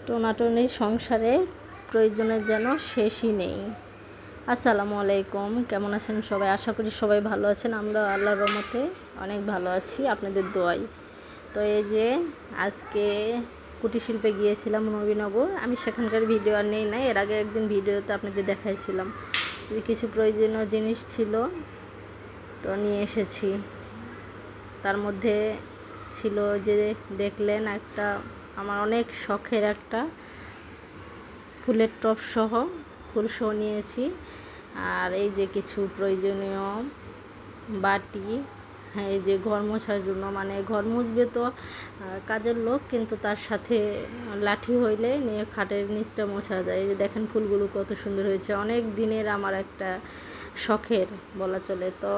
টোনাটনির সংসারে প্রয়োজনের যেন শেষই নেই। আসসালামু আলাইকুম, কেমন আছেন সবাই? আশা করি সবাই ভালো আছেন। আমরা আল্লাহর রহমতে অনেক ভালো আছি, আপনাদের দোয়ায়। তো এই যে আজকে কুটির শিল্পে গিয়েছিলাম নবীনগর। আমি সেখানকার ভিডিও আর নেই না, এর আগে একদিন ভিডিওতে আপনাদের দেখাইছিলাম যে কিছু প্রয়োজনীয় জিনিস ছিল, তো নিয়ে এসেছি। তার মধ্যে ছিল যে দেখলেন একটা আমার অনেক শখের একটা ফুলের টব সহ ফুলসহ নিয়েছি। আর এই যে কিছু প্রয়োজনীয় বাটি, হ্যাঁ, এই যে ঘর মোছার জন্য, মানে ঘর মুছবে তো কাজের লোক, কিন্তু তার সাথে লাঠি হইলে নিয়ে খাটের নিচটা মোছা যায়। এই যে দেখেন ফুলগুলো কত সুন্দর হয়েছে, অনেক দিনের আমার একটা শখের বলা চলে। তো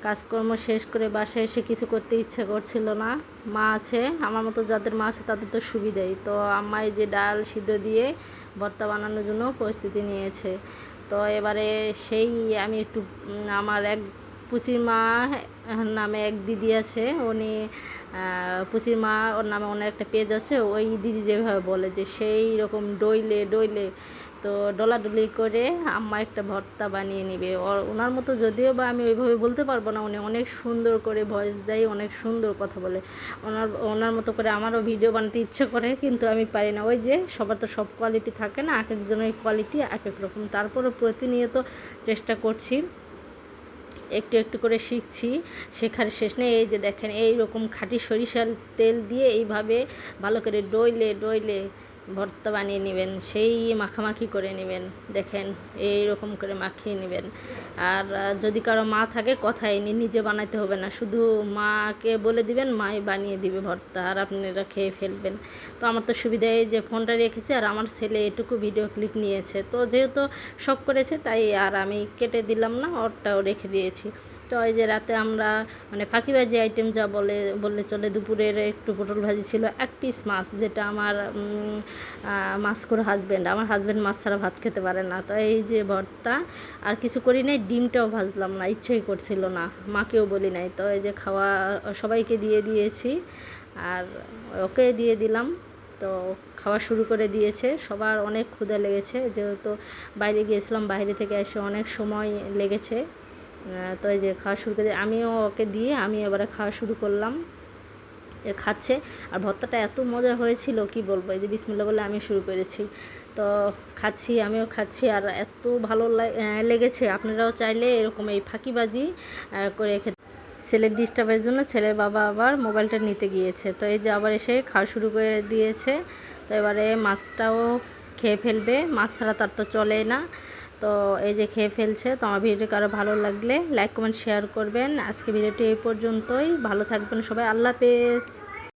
কাজকর্ম শেষ করে বাসায় এসে কিছু করতে ইচ্ছা করছিল না। মা আছে, আমার মতো যাদের মা আছে তাদের তো সুবিধাই। তো আম্মা এই যে ডাল সিদ্ধ দিয়ে ভর্তা বানানোর জন্য প্রস্তুতি নিয়েছে। তো এবারে সেই আমি একটু আমার এক পুচির মা নামে এক দিদি আছে, উনি পুচির মা ওর নামে ওনার একটা পেজ আছে, ওই দিদি যেভাবে বলে যে সেই রকম ডইলে ডইলে তো ডলাডলি করে আম্মা একটা ভর্তা বানিয়ে নিবে। ওনার মতো যদিও বা আমি ওইভাবে বলতে পারবো না, উনি অনেক সুন্দর করে ভয়েস দেয়, অনেক সুন্দর কথা বলে। ওনার মতো করে আমারও ভিডিও বানাতে ইচ্ছে করে, কিন্তু আমি পারি না। ওই যে সবার তো সব কোয়ালিটি থাকে না, এক একজনের কোয়ালিটি এক এক রকম। তারপরে প্রতিনিয়ত চেষ্টা করছি, একটু একটু করে শিখছি, শেখার শেষ নেই। এই যে দেখেন এই রকম খাঁটি সরিষার তেল দিয়ে এইভাবে ভালো করে ডইলে ডইলে ভর্তা বানিয়ে নেবেন, সেই মাখামাখি করে নেবেন। দেখেন এই রকম করে মাখিয়ে নেবেন। আর যদি কারো মা থাকে কথাই নিজে বানাইতে হবে না, শুধু মাকে বলে দিবেন, মাই বানিয়ে দিবে ভর্তা, আর আপনারা খেয়ে ফেলবেন। তো আমার তো সুবিধা এই যে ফোনটা রেখেছে, আর আমার ছেলে এটুকু ভিডিও ক্লিপ নিয়েছে। তো যেহেতু শখ করেছে তাই আর আমি কেটে দিলাম না, ওরটাও রেখে দিয়েছি। তো এই যে রাতে আমরা মানে ফাঁকিবাজি আইটেম যা বললে চলে, দুপুরের একটু পটল ভাজি ছিল, এক পিস মাছ, যেটা আমার মাস্কুর হাজব্যান্ড, আমার হাজব্যান্ড মাছ ছাড়া ভাত খেতে পারে না। তো এই যে ভর্তা, আর কিছু করি নাই, ডিমটাও ভাজলাম না, ইচ্ছেই করছিল না, মাকেও বলি নাই। তো এই যে খাওয়া সবাইকে দিয়ে দিয়েছি, আর ওকে দিয়ে দিলাম। তো খাওয়া শুরু করে দিয়েছে, সবার অনেক ক্ষুধা লেগেছে, যেহেতু বাইরে গিয়েছিলাম, বাইরে থেকে এসে অনেক সময় লেগেছে। তো এই যে খাওয়া শুরু করে আমিও ওকে দিয়ে আমি এবারে খাওয়া শুরু করলাম। খাচ্ছে, আর ভর্তাটা এত মজা হয়েছিল কি বলবো। এই যে বিসমিল্লাহ বলে আমি শুরু করেছি, তো খাচ্ছি, আমিও খাচ্ছি, আর এত ভালো লেগেছে। আপনারাও চাইলে এরকম এই ফাঁকিবাজি করে খেতে। ছেলের ডিস্টার্বের জন্য ছেলের বাবা আবার মোবাইলটা নিতে গিয়েছে, তো এই যে আবার এসে খাওয়া শুরু করে দিয়েছে। তো এবারে মাছটাও খেয়ে ফেলবে, মাছ ছাড়া তার তো চলেই না। তো এই যে খেয়ে ফেলছে। তো আমার ভিডিওটি কারো ভালো লাগলে লাইক কমেন্ট শেয়ার করবেন। আজকে ভিডিওটি এই পর্যন্তই, ভালো থাকবেন সবাই, আল্লাহ হাফেজ।